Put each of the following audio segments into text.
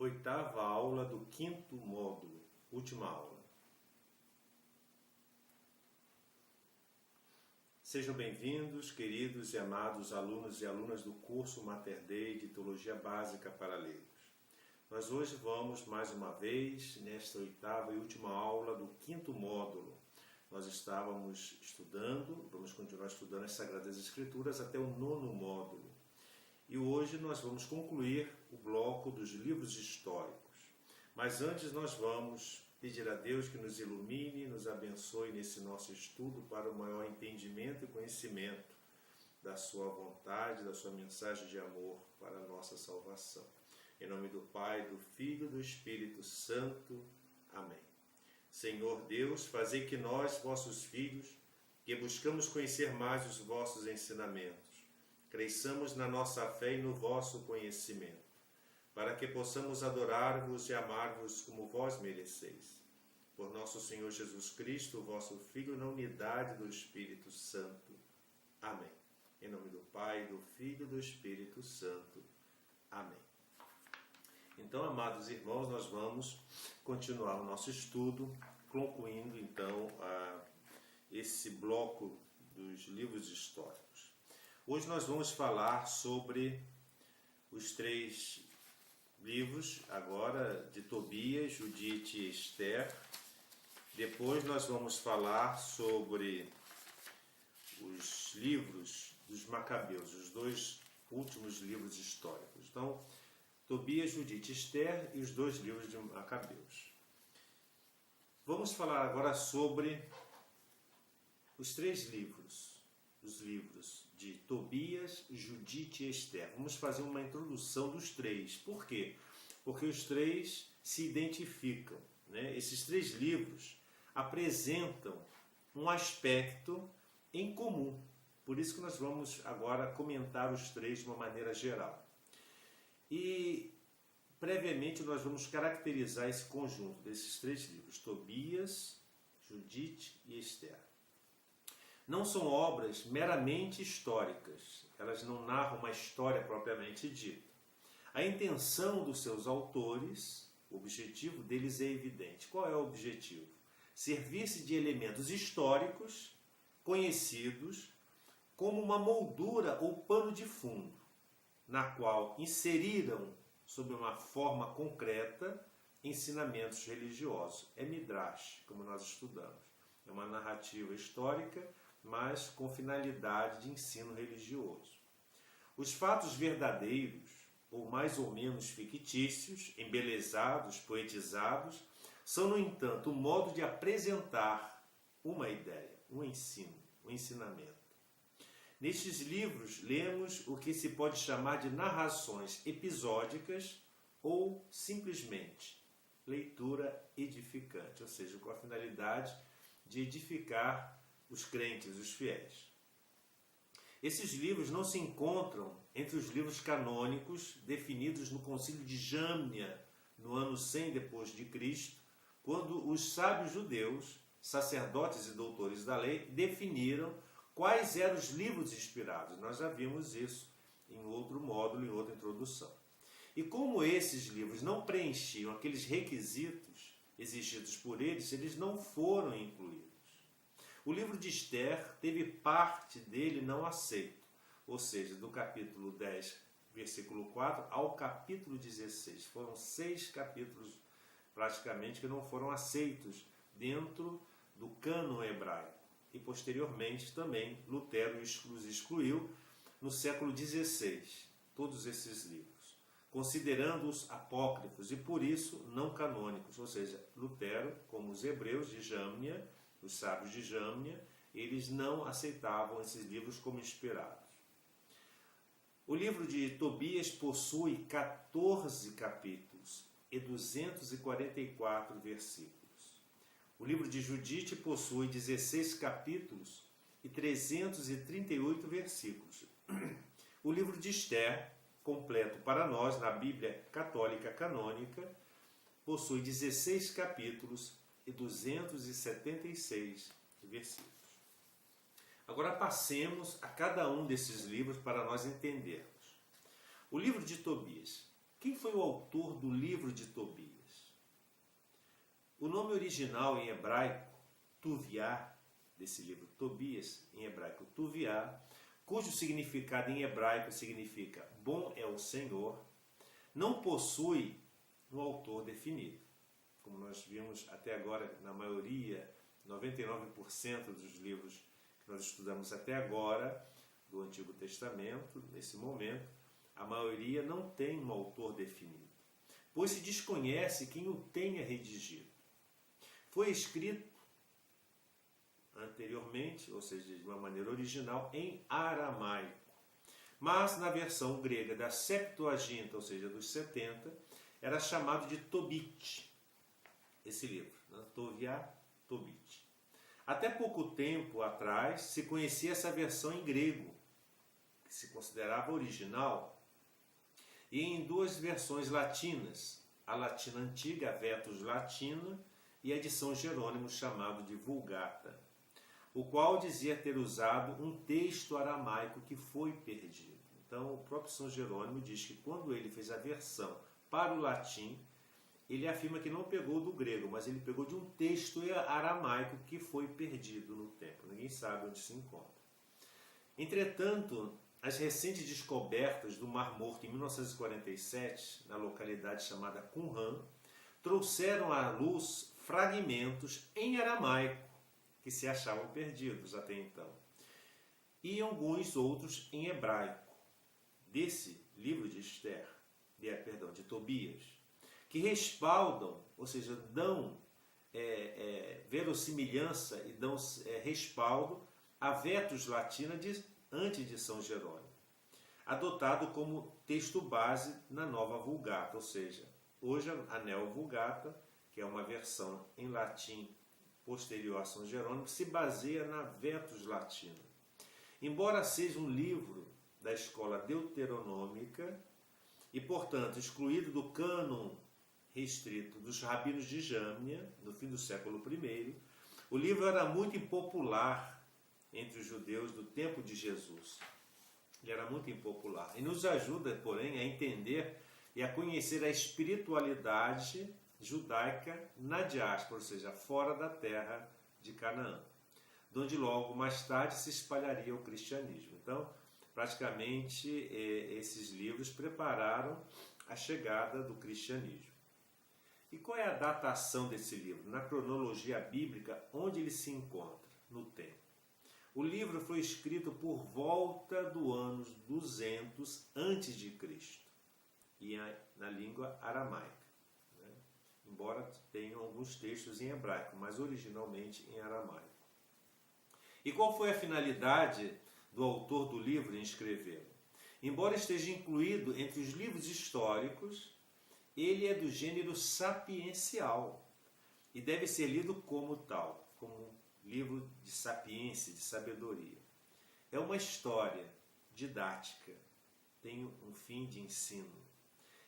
Oitava aula do quinto módulo, última aula. Sejam bem-vindos, queridos e amados alunos e alunas do curso Mater Dei de Teologia Básica para Leigos. Nós hoje vamos, mais uma vez, nesta oitava e última aula do quinto módulo. Nós estávamos estudando, vamos continuar estudando as Sagradas Escrituras até o nono módulo. E hoje nós vamos concluir o bloco dos livros históricos. Mas antes nós vamos pedir a Deus que nos ilumine, nos abençoe nesse nosso estudo para o maior entendimento e conhecimento da sua vontade, da sua mensagem de amor para a nossa salvação. Em nome do Pai, do Filho e do Espírito Santo. Amém. Senhor Deus, fazei que nós, vossos filhos, que buscamos conhecer mais os vossos ensinamentos, cresçamos na nossa fé e no vosso conhecimento, para que possamos adorar-vos e amar-vos como vós mereceis. Por nosso Senhor Jesus Cristo, vosso Filho, na unidade do Espírito Santo. Amém. Em nome do Pai, do Filho e do Espírito Santo. Amém. Então, amados irmãos, nós vamos continuar o nosso estudo, concluindo então esse bloco dos livros históricos. Hoje nós vamos falar sobre os três livros, agora de Tobias, Judite e Esther. Depois nós vamos falar sobre os livros dos Macabeus, os dois últimos livros históricos. Então, Tobias, Judite e Esther e os dois livros de Macabeus. Vamos falar agora sobre os três livros. Os livros de Tobias, Judite e Esther. Vamos fazer uma introdução dos três. Por quê? Porque os três se identificam, né? Esses três livros apresentam um aspecto em comum. Por isso que nós vamos agora comentar os três de uma maneira geral. E previamente nós vamos caracterizar esse conjunto desses três livros, Tobias, Judite e Esther. Não são obras meramente históricas, elas não narram uma história propriamente dita. A intenção dos seus autores, o objetivo deles é evidente. Qual é o objetivo? Servir-se de elementos históricos conhecidos como uma moldura ou pano de fundo, na qual inseriram, sob uma forma concreta, ensinamentos religiosos. É Midrash, como nós estudamos. É uma narrativa histórica, mas com finalidade de ensino religioso. Os fatos verdadeiros, ou mais ou menos fictícios, embelezados, poetizados, são, no entanto, um modo de apresentar uma ideia, um ensino, um ensinamento. Nestes livros, lemos o que se pode chamar de narrações episódicas ou, simplesmente, leitura edificante, ou seja, com a finalidade de edificar os crentes, os fiéis. Esses livros não se encontram entre os livros canônicos definidos no Concílio de Jâmnia, no ano 100 depois de Cristo, quando os sábios judeus, sacerdotes e doutores da lei, definiram quais eram os livros inspirados. Nós já vimos isso em outro módulo, em outra introdução. E como esses livros não preenchiam aqueles requisitos exigidos por eles, eles não foram incluídos. O livro de Esther teve parte dele não aceito, ou seja, do capítulo 10, versículo 4, ao capítulo 16. Foram 6 capítulos, praticamente, que não foram aceitos dentro do cânon hebraico. E, posteriormente, também, Lutero os excluiu no século XVI, todos esses livros, considerando-os apócrifos e, por isso, não canônicos. Ou seja, Lutero, como os hebreus de Jâmnia, os sábios de Jâmnia, eles não aceitavam esses livros como inspirados. O livro de Tobias possui 14 capítulos e 244 versículos. O livro de Judite possui 16 capítulos e 338 versículos. O livro de Esther, completo para nós na Bíblia Católica Canônica, possui 16 capítulos e 276 versículos. Agora passemos a cada um desses livros para nós entendermos. O livro de Tobias Quem foi o autor do livro de Tobias? O nome original em hebraico, Tuviá, desse livro Tobias, em hebraico Tuviá, cujo significado em hebraico significa bom é o Senhor, não possui um autor definido. Como nós vimos até agora, na maioria, 99% dos livros que nós estudamos até agora, do Antigo Testamento, nesse momento, a maioria não tem um autor definido, pois se desconhece quem o tenha redigido. Foi escrito anteriormente, ou seja, de uma maneira original, em aramaico. Mas na versão grega da Septuaginta, ou seja, dos 70, era chamado de Tobit, esse livro, né? Toviá, Tobit. Até pouco tempo atrás se conhecia essa versão em grego, que se considerava original, e em duas versões latinas, a latina antiga, a Vetus Latina, e a de São Jerônimo, chamado de Vulgata, o qual dizia ter usado um texto aramaico que foi perdido. Então, o próprio São Jerônimo diz que quando ele fez a versão para o latim, ele afirma que não pegou do grego, mas ele pegou de um texto aramaico que foi perdido no tempo. Ninguém sabe onde se encontra. Entretanto, as recentes descobertas do Mar Morto em 1947, na localidade chamada Qumran, trouxeram à luz fragmentos em aramaico que se achavam perdidos até então, e alguns outros em hebraico, desse livro de Esther, de Tobias, que respaldam, ou seja, dão verossimilhança e dão respaldo à Vetus Latina antes de São Jerônimo, adotado como texto base na nova Vulgata, ou seja, hoje a Neo Vulgata, que é uma versão em latim posterior a São Jerônimo, se baseia na Vetus Latina. Embora seja um livro da escola deuteronômica e, portanto, excluído do cânon restrito dos rabinos de Jâmnia, no fim do século I, o livro era muito impopular entre os judeus do tempo de Jesus. Ele era muito impopular e nos ajuda, porém, a entender e a conhecer a espiritualidade judaica na diáspora, ou seja, fora da terra de Canaã, de onde logo mais tarde se espalharia o cristianismo. Então, praticamente, esses livros prepararam a chegada do cristianismo. E qual é a datação desse livro? Na cronologia bíblica, onde ele se encontra? No tempo. O livro foi escrito por volta do ano 200 a.C. e na língua aramaica, né? Embora tenham alguns textos em hebraico, mas originalmente em aramaico. E qual foi a finalidade do autor do livro em escrevê-lo? Embora esteja incluído entre os livros históricos, ele é do gênero sapiencial e deve ser lido como tal, como um livro de sapiência, de sabedoria. É uma história didática, tem um fim de ensino.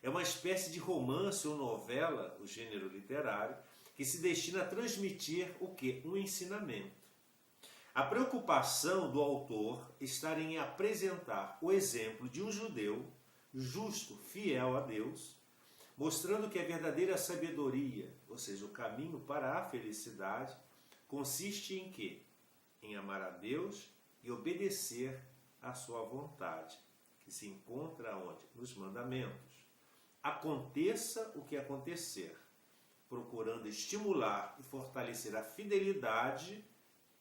É uma espécie de romance ou novela, o gênero literário, que se destina a transmitir o quê? Um ensinamento. A preocupação do autor está em apresentar o exemplo de um judeu justo, fiel a Deus, mostrando que a verdadeira sabedoria, ou seja, o caminho para a felicidade, consiste em quê? Em amar a Deus e obedecer à sua vontade, que se encontra onde? Nos mandamentos. Aconteça o que acontecer, procurando estimular e fortalecer a fidelidade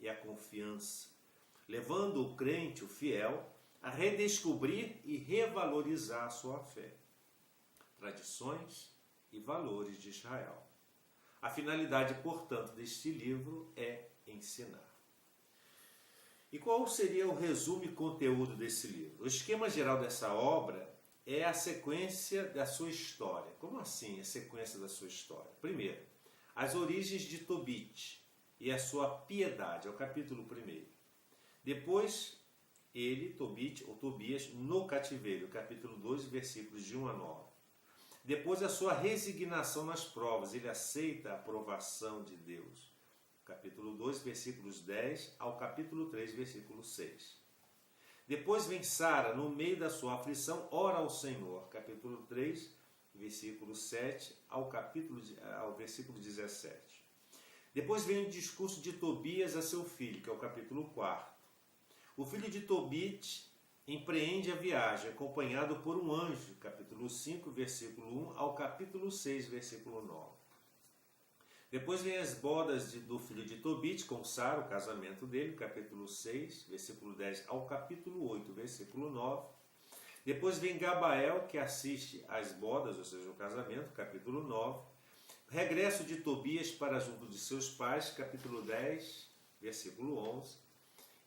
e a confiança, levando o crente, o fiel, a redescobrir e revalorizar a sua fé, tradições e valores de Israel. A finalidade, portanto, deste livro é ensinar. E qual seria o resumo e conteúdo desse livro? O esquema geral dessa obra é a sequência da sua história. Como assim a sequência da sua história? Primeiro, as origens de Tobit e a sua piedade, é o capítulo 1. Depois, Tobit, ou Tobias, no cativeiro, capítulo 2, versículos de 1 a 9. Depois, a sua resignação nas provas, ele aceita a aprovação de Deus. Capítulo 2, versículos 10 ao capítulo 3, versículo 6. Depois vem Sara, no meio da sua aflição, ora ao Senhor. Capítulo 3, versículo 7 ao versículo 17. Depois vem o discurso de Tobias a seu filho, que é o capítulo 4. O filho de Tobit empreende a viagem, acompanhado por um anjo, capítulo 5, versículo 1 ao capítulo 6, versículo 9. Depois vem as bodas do filho de Tobit com Sara, o casamento dele, capítulo 6, versículo 10 ao capítulo 8, versículo 9. Depois vem Gabael, que assiste às bodas, ou seja, o casamento, capítulo 9. Regresso de Tobias para junto de seus pais, capítulo 10, versículo 11.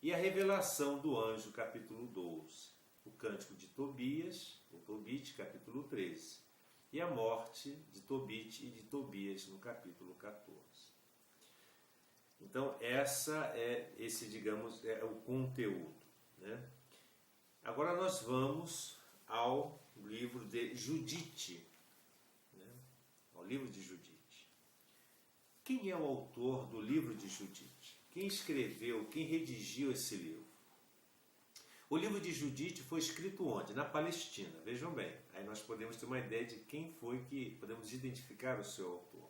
E a revelação do anjo, capítulo 12. O cântico de Tobias, ou Tobit, capítulo 13. E a morte de Tobit e de Tobias, no capítulo 14. Então, digamos, é o conteúdo, né? Agora nós vamos ao livro de Judite, né? Ao livro de Judite. Quem é o autor do livro de Judite? Quem escreveu, quem redigiu esse livro? O livro de Judite foi escrito onde? Na Palestina, vejam bem. Aí nós podemos ter uma ideia de quem foi que podemos identificar o seu autor.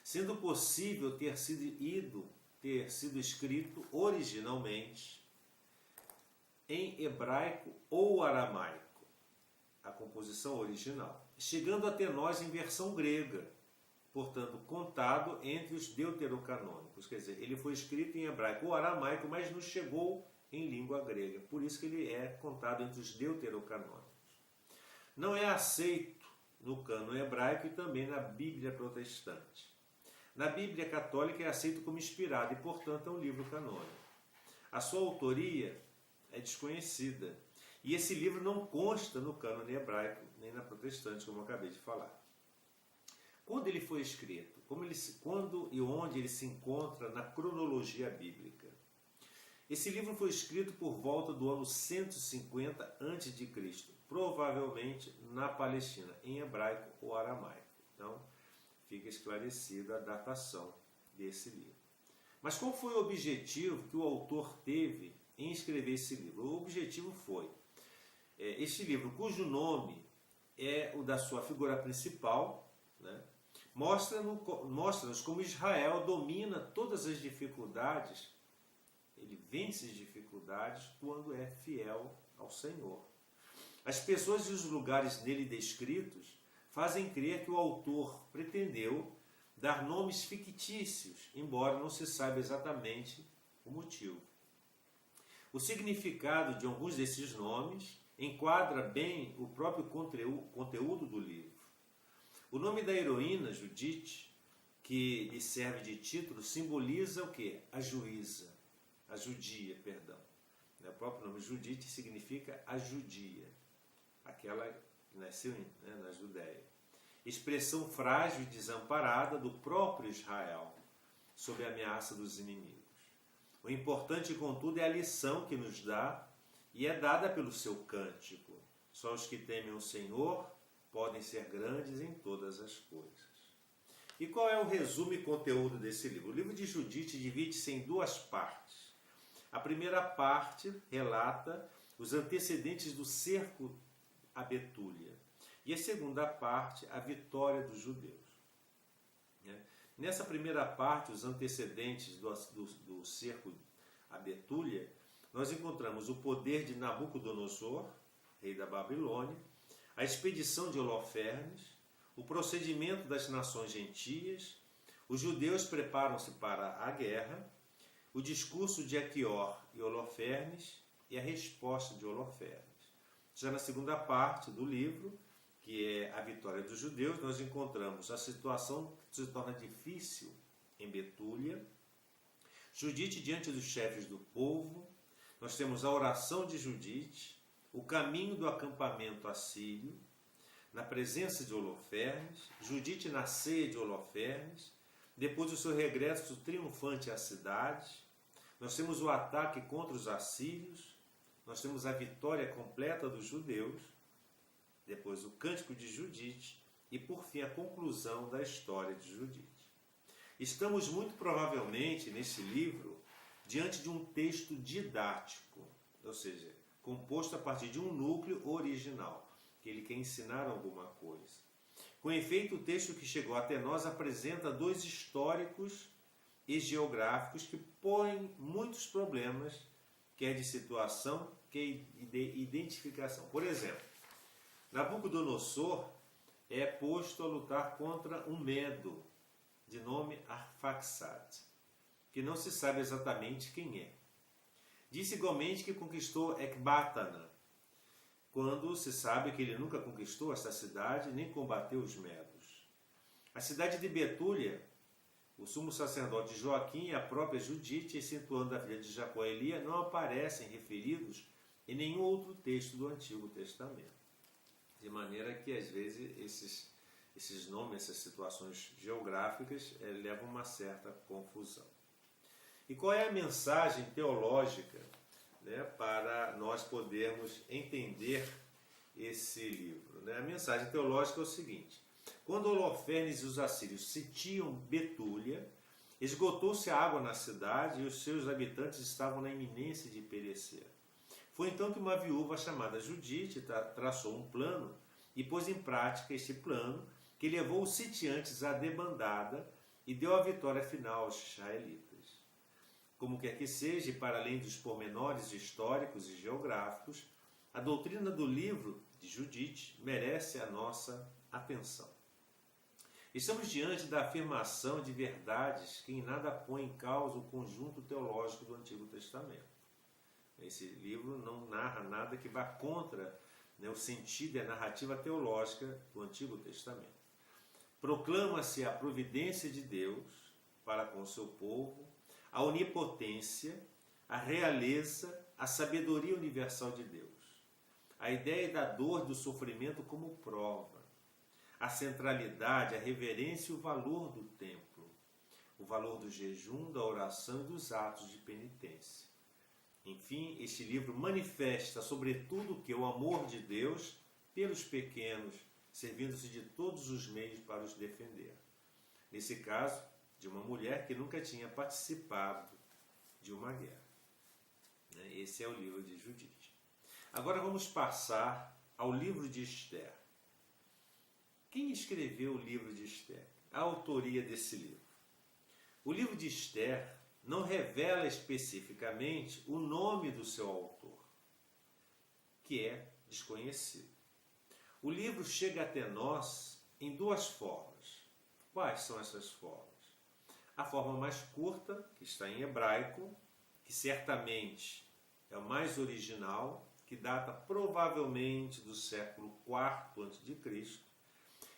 Sendo possível ter sido escrito originalmente em hebraico ou aramaico, a composição original, chegando até nós em versão grega, portanto, contado entre os deuterocanônicos. Quer dizer, ele foi escrito em hebraico ou aramaico, mas nos chegou em língua grega. Por isso que ele é contado entre os deuterocanônicos. Não é aceito no cânon hebraico e também na Bíblia protestante. Na Bíblia católica é aceito como inspirado e, portanto, é um livro canônico. A sua autoria é desconhecida. E esse livro não consta no cânon hebraico, nem na protestante, como eu acabei de falar. Quando ele foi escrito? Quando e onde ele se encontra na cronologia bíblica? Esse livro foi escrito por volta do ano 150 a.C., provavelmente na Palestina, em hebraico ou aramaico. Então, fica esclarecida a datação desse livro. Mas qual foi o objetivo que o autor teve em escrever esse livro? O objetivo foi, este livro, cujo nome é o da sua figura principal, né, mostra-nos como Israel domina todas as dificuldades, ele vence as dificuldades quando é fiel ao Senhor. As pessoas e os lugares nele descritos fazem crer que o autor pretendeu dar nomes fictícios, embora não se saiba exatamente o motivo. O significado de alguns desses nomes enquadra bem o próprio conteúdo do livro. O nome da heroína, Judite, que lhe serve de título, simboliza o quê? A juíza, a judia, perdão. O próprio nome Judite significa a judia, aquela que nasceu na Judéia. Expressão frágil e desamparada do próprio Israel, sob a ameaça dos inimigos. O importante, contudo, é a lição que nos dá e é dada pelo seu cântico. Só os que temem o Senhor podem ser grandes em todas as coisas. E qual é o resumo e conteúdo desse livro? O livro de Judite divide-se em duas partes. A primeira parte relata os antecedentes do cerco a Betúlia. E a segunda parte, a vitória dos judeus. Nessa primeira parte, os antecedentes do cerco a Betúlia, nós encontramos o poder de Nabucodonosor, rei da Babilônia, a expedição de Holofernes, o procedimento das nações gentias, os judeus preparam-se para a guerra, o discurso de Aquior e Holofernes e a resposta de Holofernes. Já na segunda parte do livro, que é a vitória dos judeus, nós encontramos a situação que se torna difícil em Betúlia, Judite diante dos chefes do povo, nós temos a oração de Judite, o caminho do acampamento assírio, na presença de Holofernes, Judite na ceia de Holofernes, depois do seu regresso triunfante à cidade, nós temos o ataque contra os assírios, nós temos a vitória completa dos judeus, depois o cântico de Judite e, por fim, a conclusão da história de Judite. Estamos muito provavelmente, nesse livro, diante de um texto didático, ou seja, composto a partir de um núcleo original, que ele quer ensinar alguma coisa. Com efeito, o texto que chegou até nós apresenta dois históricos e geográficos que põem muitos problemas, quer de situação, quer de identificação. Por exemplo, Nabucodonosor é posto a lutar contra um Medo, de nome Arfaxad, que não se sabe exatamente quem é. Disse igualmente que conquistou Ecbatana, quando se sabe que ele nunca conquistou essa cidade nem combateu os medos. A cidade de Betúlia, o sumo sacerdote Joaquim e a própria Judite, excetuando a filha de Jacó Elia, não aparecem referidos em nenhum outro texto do Antigo Testamento. De maneira que, às vezes, esses nomes, essas situações geográficas levam uma certa confusão. E qual é a mensagem teológica, né, para nós podermos entender esse livro? Né? A mensagem teológica é o seguinte: quando Holofernes e os assírios sitiam Betúlia, esgotou-se a água na cidade e os seus habitantes estavam na iminência de perecer. Foi então que uma viúva chamada Judite traçou um plano e pôs em prática este plano, que levou os sitiantes à debandada e deu a vitória final aos israelitas. Como quer que seja, e para além dos pormenores históricos e geográficos, a doutrina do livro de Judite merece a nossa atenção. Estamos diante da afirmação de verdades que em nada põe em causa o conjunto teológico do Antigo Testamento. Esse livro não narra nada que vá contra, né, o sentido e a narrativa teológica do Antigo Testamento. Proclama-se a providência de Deus para com o seu povo, a onipotência, a realeza, a sabedoria universal de Deus. A ideia da dor e do sofrimento como prova. A centralidade, a reverência e o valor do templo. O valor do jejum, da oração e dos atos de penitência. Enfim, este livro manifesta, sobretudo, que o amor de Deus pelos pequenos, servindo-se de todos os meios para os defender. Nesse caso, de uma mulher que nunca tinha participado de uma guerra. Esse é o livro de Judite. Agora vamos passar ao livro de Esther. Quem escreveu o livro de Esther? A autoria desse livro. O livro de Esther não revela especificamente o nome do seu autor, que é desconhecido. O livro chega até nós em duas formas. Quais são essas formas? A forma mais curta, que está em hebraico, que certamente é o mais original, que data provavelmente do século IV a.C.,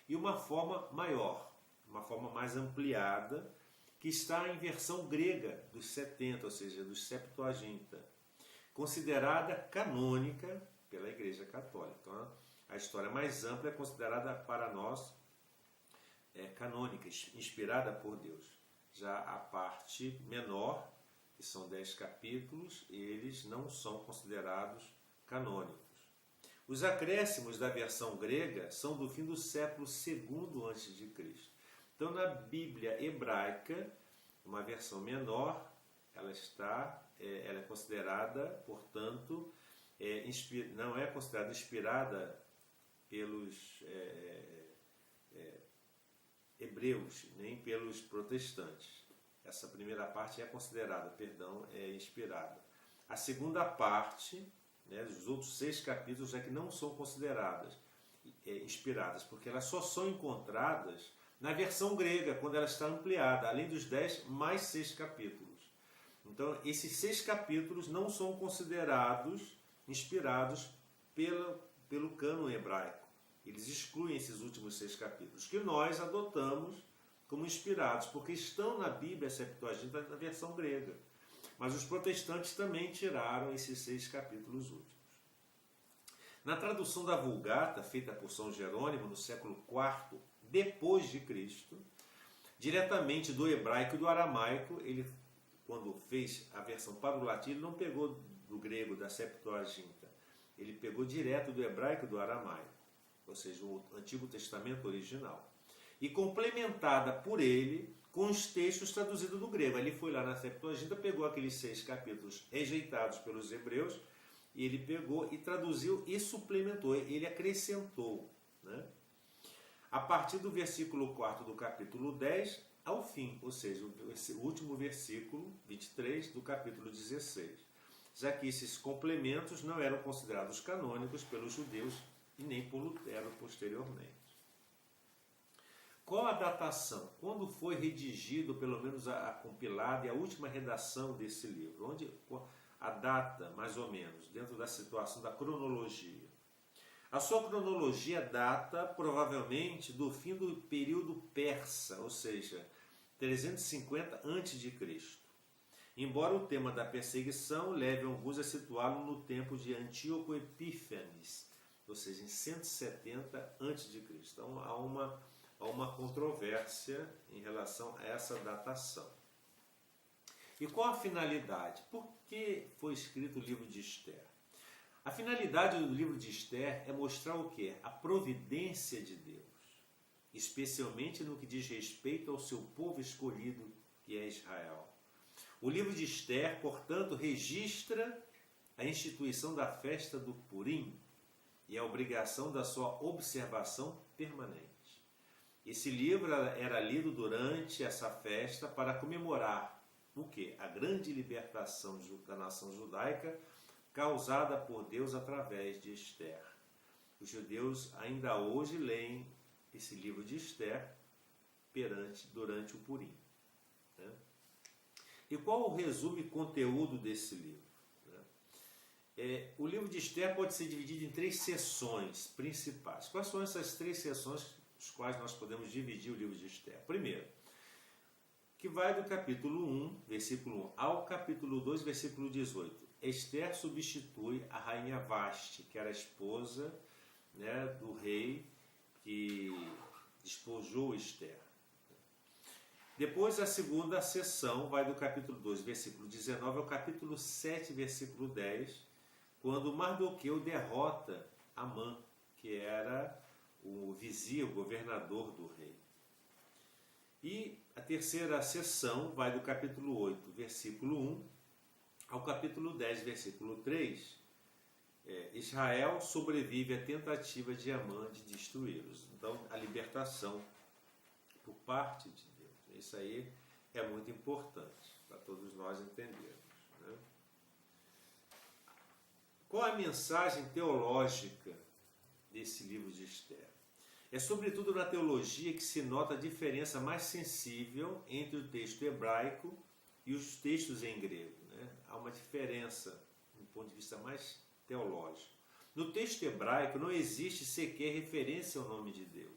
e uma forma maior, uma forma mais ampliada, que está em versão grega dos 70, ou seja, dos Septuaginta, considerada canônica pela Igreja Católica. Então, a história mais ampla é considerada para nós canônica, inspirada por Deus. Já a parte menor, que são 10 capítulos, eles não são considerados canônicos. Os acréscimos da versão grega são do fim do século II a.C. Então, na Bíblia hebraica, uma versão menor, ela é considerada, portanto, não é considerada inspirada pelos hebreus, nem pelos protestantes. Essa primeira parte é considerada, inspirada. A segunda parte, né, os outros 6 capítulos é que não são consideradas inspiradas, porque elas só são encontradas na versão grega, quando ela está ampliada, além dos 10 mais 6 capítulos. Então, esses 6 capítulos não são considerados inspirados pelo cânon hebraico. Eles excluem esses últimos 6 capítulos, que nós adotamos como inspirados, porque estão na Bíblia Septuaginta na versão grega. Mas os protestantes também tiraram esses 6 capítulos últimos. Na tradução da Vulgata, feita por São Jerônimo no século IV depois de Cristo, diretamente do hebraico e do aramaico, ele, quando fez a versão para o latim, ele não pegou do grego, da Septuaginta, ele pegou direto do hebraico e do aramaico, ou seja, o Antigo Testamento original, e complementada por ele com os textos traduzidos do grego. Ele foi lá na Septuaginta, pegou aqueles 6 capítulos rejeitados pelos hebreus, e ele pegou e traduziu e suplementou, ele acrescentou, né? a partir do versículo 4 do capítulo 10 ao fim, ou seja, o último versículo 23 do capítulo 16, já que esses complementos não eram considerados canônicos pelos judeus e nem por Lutero posteriormente. Qual a datação? Quando foi redigido, pelo menos a compilada e a última redação desse livro? Onde a data, mais ou menos, dentro da situação da cronologia? A sua cronologia data provavelmente do fim do período persa, ou seja, 350 a.C. Embora o tema da perseguição leve alguns a situá-lo no tempo de Antíoco Epífanes, ou seja, em 170 a.C. Então há uma controvérsia em relação a essa datação. E qual a finalidade? Por que foi escrito o livro de Esther? A finalidade do livro de Esther é mostrar o quê? A providência de Deus, especialmente no que diz respeito ao seu povo escolhido, que é Israel. O livro de Esther, portanto, registra a instituição da festa do Purim e a obrigação da sua observação permanente. Esse livro era lido durante essa festa para comemorar o quê? A grande libertação da nação judaica causada por Deus através de Esther. Os judeus ainda hoje leem esse livro de Esther durante o Purim. Né? E qual o resumo e conteúdo desse livro? O livro de Esther pode ser dividido em 3 seções principais. Quais são essas 3 seções os quais nós podemos dividir o livro de Esther? Primeiro, que vai do capítulo 1, versículo 1, ao capítulo 2, versículo 18. Esther substitui a rainha Vasti, que era a esposa, né, do rei que despojou Esther. Depois, a segunda seção vai do capítulo 2, versículo 19, ao capítulo 7, versículo 10, quando Mardoqueu derrota Amã, que era o vizir, o governador do rei. E a terceira seção vai do capítulo 8, versículo 1, ao capítulo 10, versículo 3. Israel sobrevive à tentativa de Amã de destruí-los. Então, a libertação por parte de Deus. Isso aí é muito importante para todos nós entendermos. Né? Qual a mensagem teológica desse livro de Esther? É sobretudo na teologia que se nota a diferença mais sensível entre o texto hebraico e os textos em grego. Né? Há uma diferença do ponto de vista mais teológico. No texto hebraico não existe sequer referência ao nome de Deus.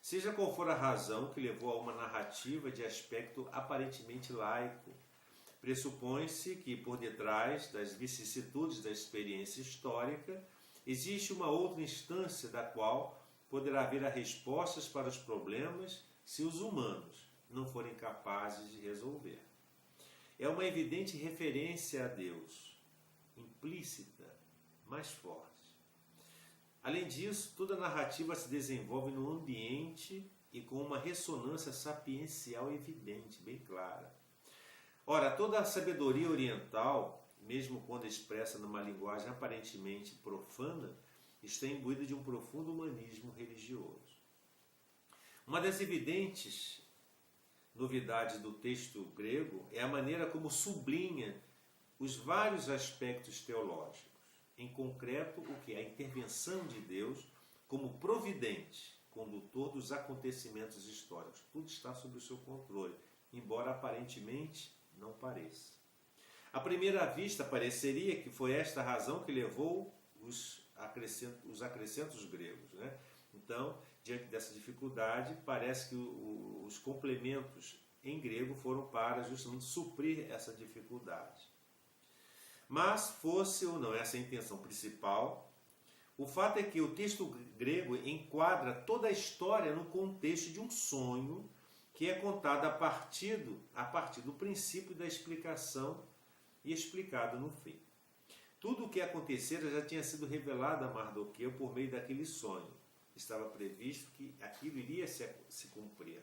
Seja qual for a razão que levou a uma narrativa de aspecto aparentemente laico, pressupõe-se que por detrás das vicissitudes da experiência histórica existe uma outra instância da qual poderá haver as respostas para os problemas se os humanos não forem capazes de resolver. É uma evidente referência a Deus, implícita, mais forte. Além disso, toda a narrativa se desenvolve num ambiente e com uma ressonância sapiencial evidente, bem clara. Ora, toda a sabedoria oriental, mesmo quando expressa numa linguagem aparentemente profana, está imbuída de um profundo humanismo religioso. Uma das evidentes novidades do texto grego é a maneira como sublinha os vários aspectos teológicos. Em concreto, o que é a intervenção de Deus como providente, condutor dos acontecimentos históricos. Tudo está sob o seu controle, embora aparentemente não pareça. À primeira vista, pareceria que foi esta a razão que levou os acrescentos gregos. Né? Então, diante dessa dificuldade, parece que os complementos em grego foram para justamente suprir essa dificuldade. Mas, fosse ou não essa a intenção principal, o fato é que o texto grego enquadra toda a história no contexto de um sonho que é contado a partir do princípio da explicação e explicado no fim. Tudo o que acontecera já tinha sido revelado a Mardoqueu por meio daquele sonho. Estava previsto que aquilo iria se cumprir.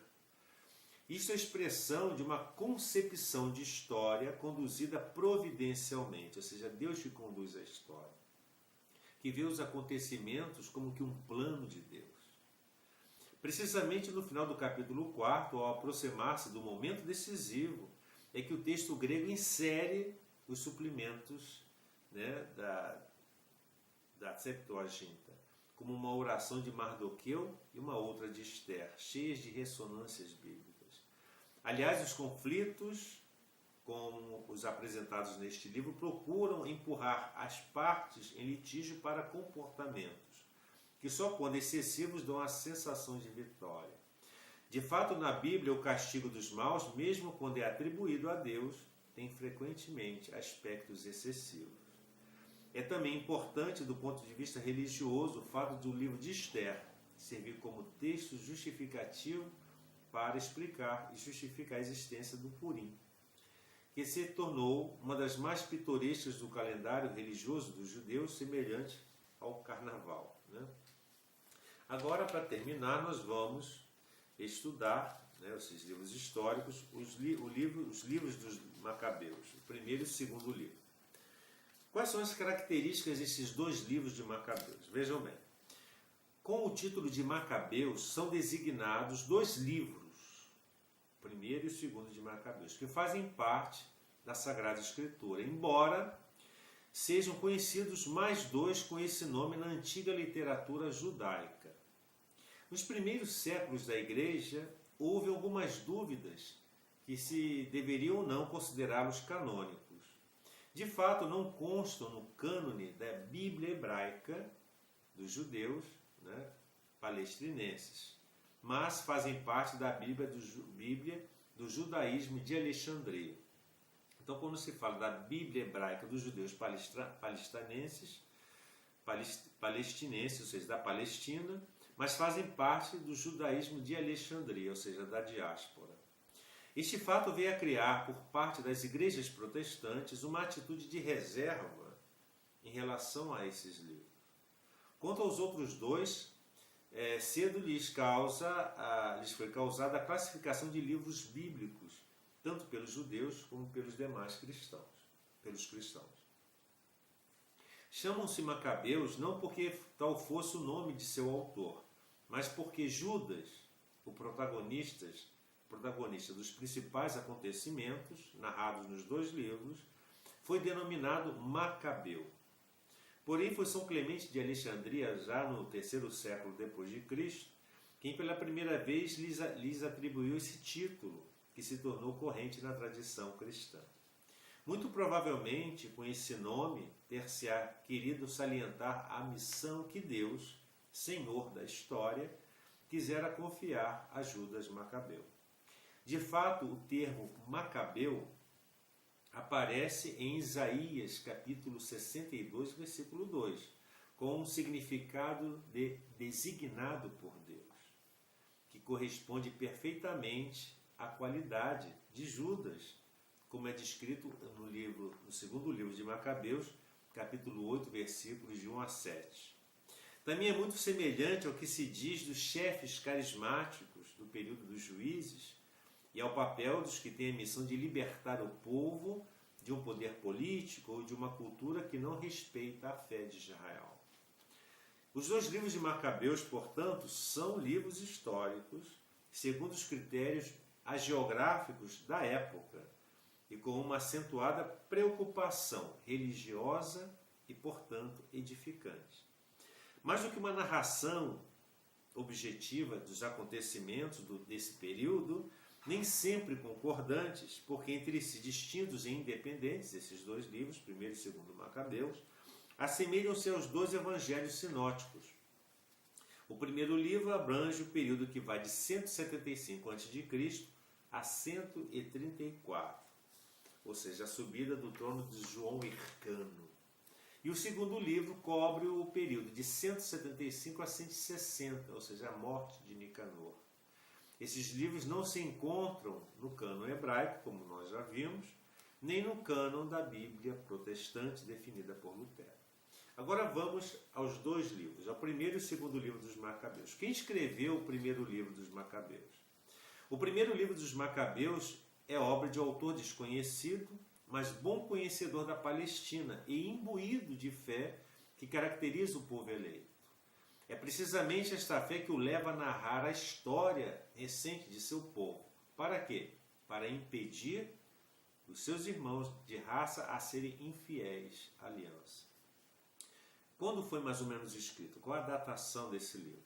Isso é a expressão de uma concepção de história conduzida providencialmente, ou seja, Deus que conduz a história, que vê os acontecimentos como que um plano de Deus. Precisamente no final do capítulo 4, ao aproximar-se do momento decisivo, é que o texto grego insere os suplementos, né, da Septuaginta, como uma oração de Mardoqueu e uma outra de Esther, cheias de ressonâncias bíblicas. Aliás, os conflitos, como os apresentados neste livro, procuram empurrar as partes em litígio para comportamentos, que só quando excessivos dão a sensação de vitória. De fato, na Bíblia, o castigo dos maus, mesmo quando é atribuído a Deus, tem frequentemente aspectos excessivos. É também importante, do ponto de vista religioso, o fato do livro de Esther servir como texto justificativo para explicar e justificar a existência do Purim, que se tornou uma das mais pitorescas do calendário religioso dos judeus, semelhante ao carnaval, né? Agora, para terminar, nós vamos estudar, né, esses livros históricos, os livros dos Macabeus, o primeiro e o segundo livro. Quais são as características desses dois livros de Macabeus? Vejam bem, com o título de Macabeus são designados dois livros, o primeiro e o segundo de Macabeus, que fazem parte da Sagrada Escritura, embora sejam conhecidos mais dois com esse nome na antiga literatura judaica. Nos primeiros séculos da Igreja, houve algumas dúvidas que se deveriam ou não considerá-los canônicos. De fato, não constam no cânone da Bíblia hebraica dos judeus, né, palestinenses, mas fazem parte da Bíblia do judaísmo de Alexandria. Então, quando se fala da Bíblia hebraica dos judeus palestinenses, ou seja, da Palestina, mas fazem parte do judaísmo de Alexandria, ou seja, da diáspora. Este fato veio a criar, por parte das igrejas protestantes, uma atitude de reserva em relação a esses livros. Quanto aos outros dois, cedo lhes foi causada a classificação de livros bíblicos, tanto pelos judeus como pelos demais cristãos. Chamam-se Macabeus não porque tal fosse o nome de seu autor, mas porque Judas, o protagonista dos principais acontecimentos narrados nos dois livros, foi denominado Macabeu. Porém, foi São Clemente de Alexandria, já no terceiro século depois de Cristo, quem pela primeira vez lhes atribuiu esse título, que se tornou corrente na tradição cristã. Muito provavelmente, com esse nome, ter-se-á querido salientar a missão que Deus, Senhor da história, quisera confiar a Judas Macabeu. De fato, o termo Macabeu aparece em Isaías, capítulo 62, versículo 2, com um significado de designado por Deus, que corresponde perfeitamente à qualidade de Judas, como é descrito no segundo livro de Macabeus, capítulo 8, versículos de 1 a 7. Também é muito semelhante ao que se diz dos chefes carismáticos do período dos juízes e ao papel dos que têm a missão de libertar o povo de um poder político ou de uma cultura que não respeita a fé de Israel. Os dois livros de Macabeus, portanto, são livros históricos, segundo os critérios hagiográficos da época, e com uma acentuada preocupação religiosa e, portanto, edificante. Mais do que uma narração objetiva dos acontecimentos desse período, nem sempre concordantes, porque entre si distintos e independentes, esses dois livros, primeiro e segundo Macabeus, assemelham-se aos dois evangelhos sinóticos. O primeiro livro abrange o período que vai de 175 a.C. a 134, ou seja, a subida do trono de João Hircano. E o segundo livro cobre o período de 175 a 160, ou seja, a morte de Nicanor. Esses livros não se encontram no cânon hebraico, como nós já vimos, nem no cânon da Bíblia protestante definida por Lutero. Agora vamos aos dois livros, ao primeiro e o segundo livro dos Macabeus. Quem escreveu o primeiro livro dos Macabeus? O primeiro livro dos Macabeus é obra de autor desconhecido, mas bom conhecedor da Palestina e imbuído de fé que caracteriza o povo eleito. É precisamente esta fé que o leva a narrar a história recente de seu povo. Para quê? Para impedir os seus irmãos de raça a serem infiéis à aliança. Quando foi mais ou menos escrito? Qual a datação desse livro?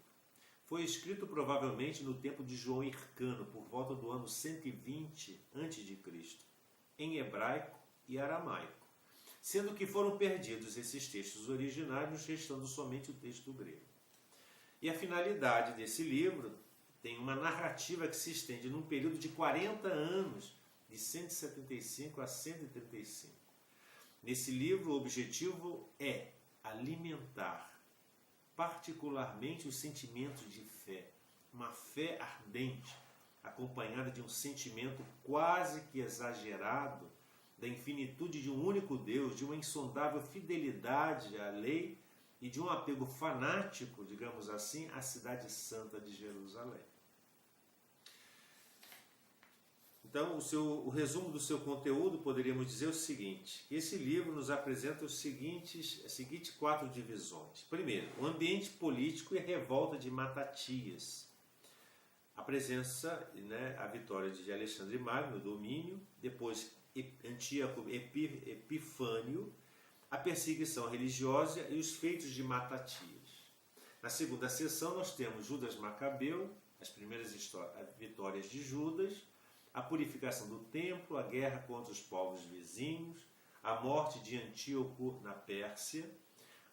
Foi escrito provavelmente no tempo de João Hircano, por volta do ano 120 a.C., em hebraico e aramaico, sendo que foram perdidos esses textos originários, restando somente o texto grego. E a finalidade desse livro tem uma narrativa que se estende num período de 40 anos, de 175 a 135. Nesse livro, o objetivo é alimentar particularmente os sentimentos de fé, uma fé ardente, acompanhada de um sentimento quase que exagerado da infinitude de um único Deus, de uma insondável fidelidade à lei e de um apego fanático, digamos assim, à cidade santa de Jerusalém. Então, o resumo do seu conteúdo, poderíamos dizer o seguinte: esse livro nos apresenta as seguintes 4 divisões. Primeiro, o ambiente político e a revolta de Matatias. A presença, a vitória de Alexandre Magno, o domínio, depois Antíoco Epifânio, a perseguição religiosa e os feitos de Matatias. Na segunda seção nós temos Judas Macabeu, as primeiras vitórias de Judas, a purificação do templo, a guerra contra os povos vizinhos, a morte de Antíoco na Pérsia.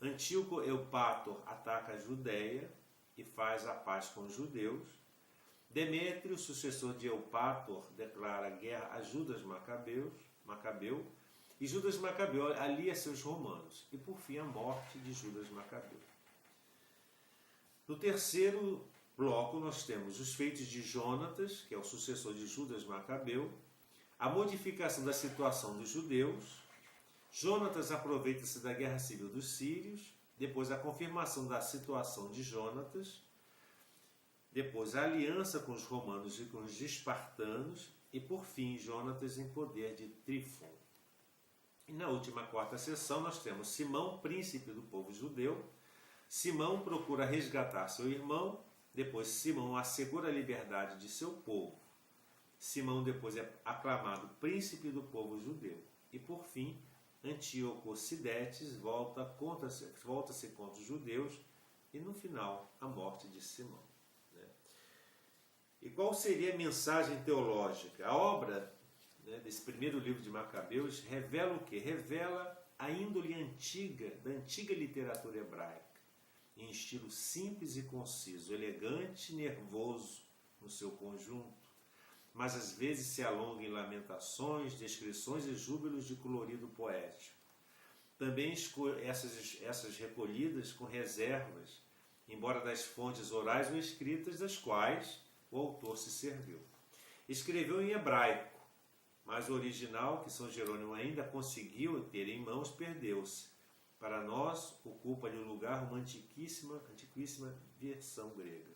Antíoco Eupátor ataca a Judéia e faz a paz com os judeus. Demétrio, sucessor de Eupátor, declara guerra a Judas Macabeu, e Judas Macabeu alia seus romanos. E por fim a morte de Judas Macabeu. No terceiro bloco nós temos os feitos de Jonatas, que é o sucessor de Judas Macabeu, a modificação da situação dos judeus. Jonatas aproveita-se da guerra civil dos sírios, depois a confirmação da situação de Jonatas, depois a aliança com os romanos e com os espartanos, e por fim Jonatas em poder de Trífon. E na última 4ª sessão nós temos Simão, príncipe do povo judeu. Simão procura resgatar seu irmão, depois Simão assegura a liberdade de seu povo. Simão depois é aclamado príncipe do povo judeu. E por fim, Antíoco Sidetes volta-se contra os judeus e no final a morte de Simão. E qual seria a mensagem teológica? A obra desse primeiro livro de Macabeus revela o quê? Revela a índole antiga, da antiga literatura hebraica, em estilo simples e conciso, elegante e nervoso no seu conjunto, mas às vezes se alonga em lamentações, descrições e júbilos de colorido poético. Também essas recolhidas com reservas, embora das fontes orais ou escritas das quais o autor se serviu. Escreveu em hebraico, mas o original, que São Jerônimo ainda conseguiu ter em mãos, perdeu-se. Para nós, ocupa-lhe o lugar uma antiquíssima versão grega.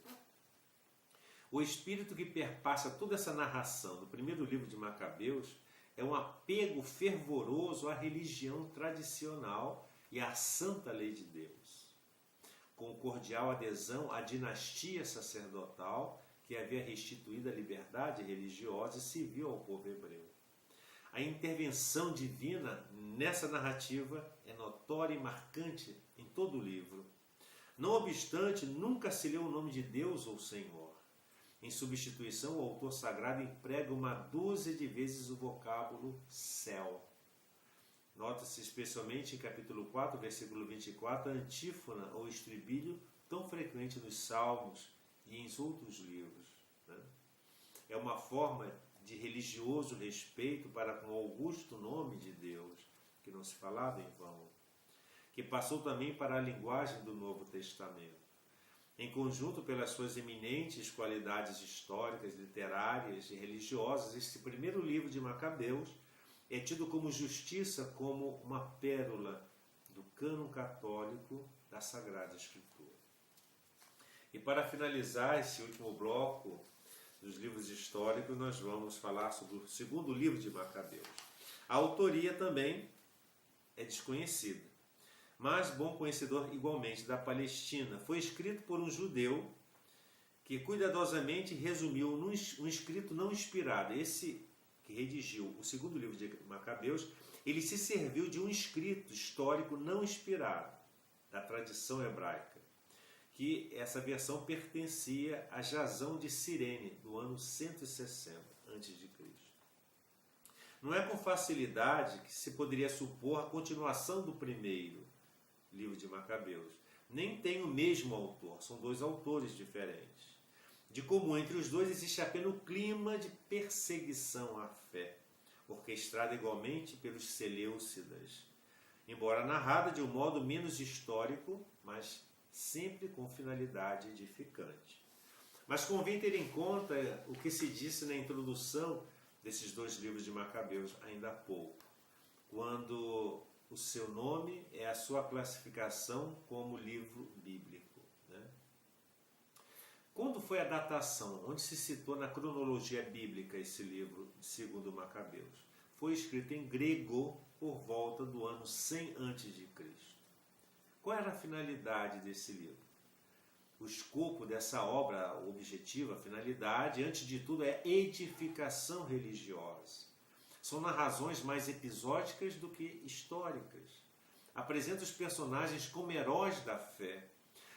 O espírito que perpassa toda essa narração do primeiro livro de Macabeus é um apego fervoroso à religião tradicional e à santa lei de Deus, com cordial adesão à dinastia sacerdotal que havia restituído a liberdade religiosa e civil ao povo hebreu. A intervenção divina nessa narrativa é notória e marcante em todo o livro. Não obstante, nunca se leu o nome de Deus ou Senhor. Em substituição, o autor sagrado emprega uma dúzia de vezes o vocábulo céu. Nota-se especialmente em capítulo 4, versículo 24, a antífona ou estribilho tão frequente nos Salmos e em outros livros. É uma forma de religioso respeito para com o augusto nome de Deus, que não se falava em vão, que passou também para a linguagem do Novo Testamento. Em conjunto, pelas suas eminentes qualidades históricas, literárias e religiosas, este primeiro livro de Macabeus é tido como justiça, como uma pérola do cânon católico da Sagrada Escritura. E para finalizar esse último bloco dos livros históricos, nós vamos falar sobre o segundo livro de Macabeus. A autoria também é desconhecida, mas bom conhecedor igualmente da Palestina. Foi escrito por um judeu que cuidadosamente resumiu num escrito não inspirado. Esse que redigiu o segundo livro de Macabeus, ele se serviu de um escrito histórico não inspirado, da tradição hebraica, que essa versão pertencia a Jasão de Cirene, do ano 160 a.C. Não é com facilidade que se poderia supor a continuação do primeiro livro de Macabeus. Nem tem o mesmo autor, são dois autores diferentes. De comum entre os dois existe apenas o clima de perseguição à fé, orquestrada igualmente pelos Seleucidas, embora narrada de um modo menos histórico, mas sempre com finalidade edificante. Mas convém ter em conta o que se disse na introdução desses dois livros de Macabeus ainda há pouco, quando o seu nome é a sua classificação como livro bíblico. Né? Quando foi a datação? Onde se citou na cronologia bíblica esse livro, segundo Macabeus? Foi escrito em grego por volta do ano 100 a.C. Qual era a finalidade desse livro? O escopo dessa obra, o objetivo, a finalidade, antes de tudo, é edificação religiosa. São narrações mais episódicas do que históricas. Apresenta os personagens como heróis da fé.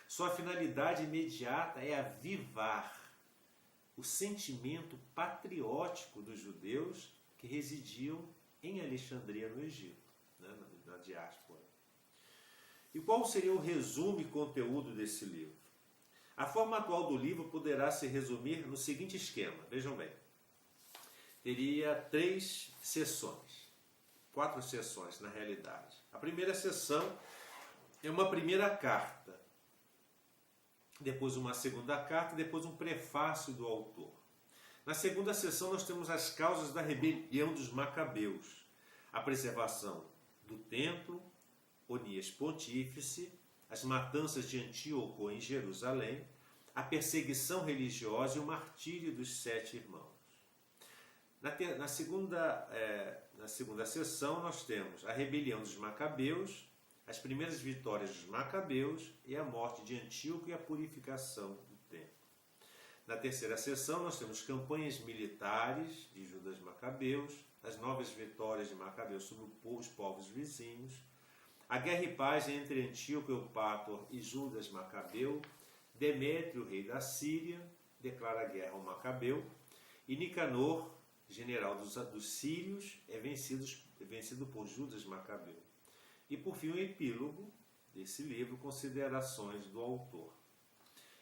Sua finalidade imediata é avivar o sentimento patriótico dos judeus que residiam em Alexandria, no Egito, né, na diáspora. E qual seria o resumo e conteúdo desse livro? A forma atual do livro poderá se resumir no seguinte esquema, vejam bem. Teria 3 sessões, 4 sessões na realidade. A primeira sessão é uma primeira carta, depois uma segunda carta e depois um prefácio do autor. Na segunda sessão nós temos as causas da rebelião dos Macabeus, a preservação do templo, Onias Pontífice, as matanças de Antíoco em Jerusalém, a perseguição religiosa e o martírio dos 7 irmãos. Na segunda sessão nós temos a rebelião dos Macabeus, as primeiras vitórias dos Macabeus e a morte de Antíoco e a purificação do templo. Na terceira sessão nós temos campanhas militares de Judas Macabeus, as novas vitórias de Macabeus sobre os povos vizinhos, a guerra e paz entre Antíoco Eupátor e Judas Macabeu, Demétrio, rei da Síria, declara guerra ao Macabeu, e Nicanor, general dos sírios, é vencido por Judas Macabeu. E por fim o epílogo desse livro, considerações do autor.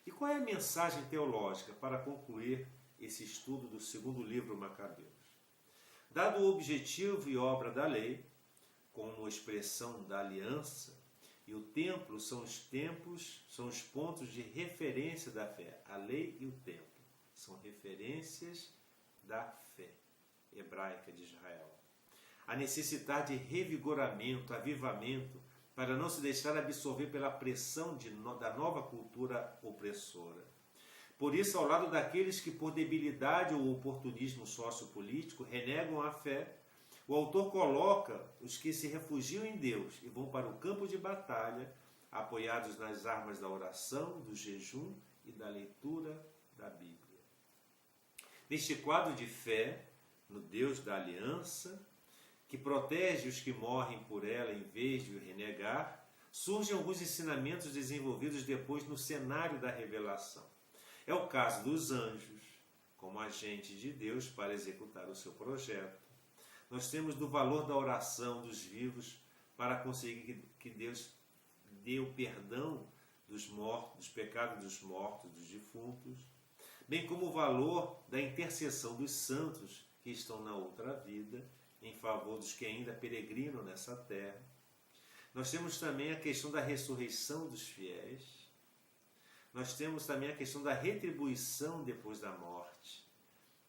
E qual é a mensagem teológica para concluir esse estudo do segundo livro Macabeus? Dado o objetivo e obra da lei, como expressão da aliança, e o templo são os pontos de referência da fé. A lei e o templo são referências da fé hebraica de Israel. A necessidade de revigoramento, avivamento, para não se deixar absorver pela pressão da nova cultura opressora. Por isso, ao lado daqueles que por debilidade ou oportunismo sociopolítico renegam a fé, o autor coloca os que se refugiam em Deus e vão para o campo de batalha, apoiados nas armas da oração, do jejum e da leitura da Bíblia. Neste quadro de fé, no Deus da aliança, que protege os que morrem por ela em vez de o renegar, surgem alguns ensinamentos desenvolvidos depois no cenário da revelação. É o caso dos anjos, como agentes de Deus para executar o seu projeto. Nós temos do valor da oração dos vivos para conseguir que Deus dê o perdão dos mortos, dos pecados dos mortos, dos defuntos, bem como o valor da intercessão dos santos que estão na outra vida, em favor dos que ainda peregrinam nessa terra. Nós temos também a questão da ressurreição dos fiéis. Nós temos também a questão da retribuição depois da morte,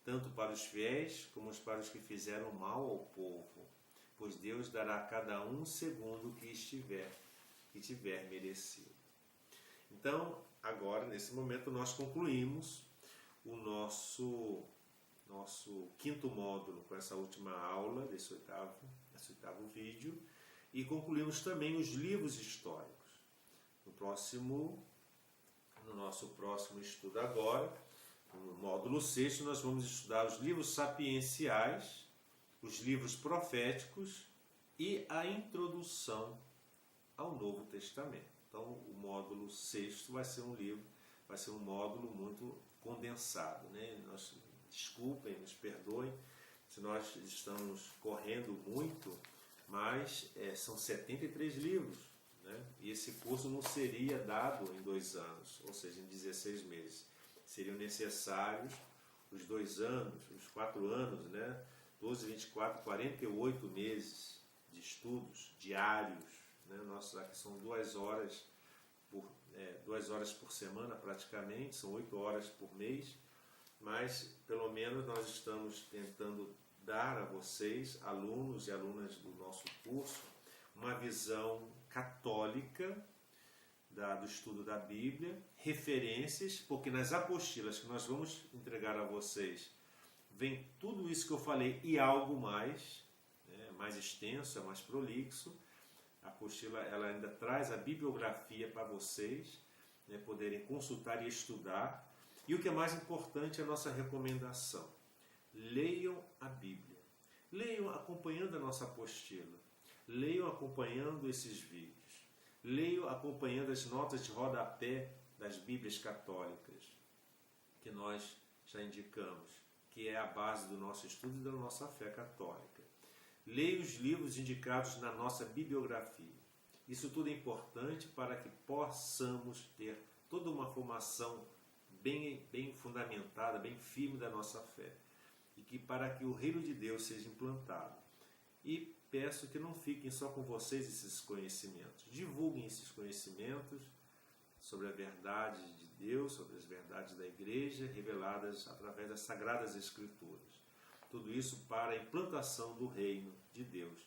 tanto para os fiéis como para os que fizeram mal ao povo, pois Deus dará a cada um segundo o que tiver merecido. Então, agora, nesse momento, nós concluímos o nosso quinto módulo com essa última aula desse oitavo vídeo, e concluímos também os livros históricos. No nosso próximo estudo agora, no módulo 6, nós vamos estudar os livros sapienciais, os livros proféticos e a introdução ao Novo Testamento. Então, o módulo 6 vai ser um módulo muito condensado, né? Desculpem, nos perdoem se nós estamos correndo muito, mas são 73 livros, né? E esse curso não seria dado em 2 anos, ou seja, em 16 meses. Seriam necessários os 2 anos, os 4 anos, né? 12, 24, 48 meses de estudos diários, né? Nós aqui são 2 horas por semana praticamente, são 8 horas por mês, mas pelo menos nós estamos tentando dar a vocês, alunos e alunas do nosso curso, uma visão católica do estudo da Bíblia, referências, porque nas apostilas que nós vamos entregar a vocês, vem tudo isso que eu falei e algo mais, né, mais extenso, é mais prolixo. A apostila ela ainda traz a bibliografia para vocês, né, poderem consultar e estudar. E o que é mais importante é a nossa recomendação. Leiam a Bíblia. Leiam acompanhando a nossa apostila. Leiam acompanhando esses vídeos. Leiam acompanhando as notas de rodapé das Bíblias católicas, que nós já indicamos, que é a base do nosso estudo e da nossa fé católica. Leia os livros indicados na nossa bibliografia. Isso tudo é importante para que possamos ter toda uma formação bem fundamentada, bem firme da nossa fé. E que para que o reino de Deus seja implantado. E peço que não fiquem só com vocês esses conhecimentos. Divulguem esses conhecimentos sobre a verdade de Deus, sobre as verdades da Igreja, reveladas através das Sagradas Escrituras. Tudo isso para a implantação do reino de Deus,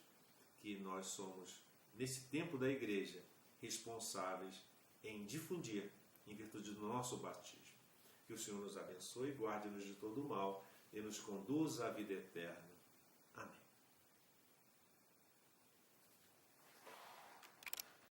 que nós somos, nesse tempo da Igreja, responsáveis em difundir, em virtude do nosso batismo. Que o Senhor nos abençoe, guarde-nos de todo o mal e nos conduza à vida eterna. Amém.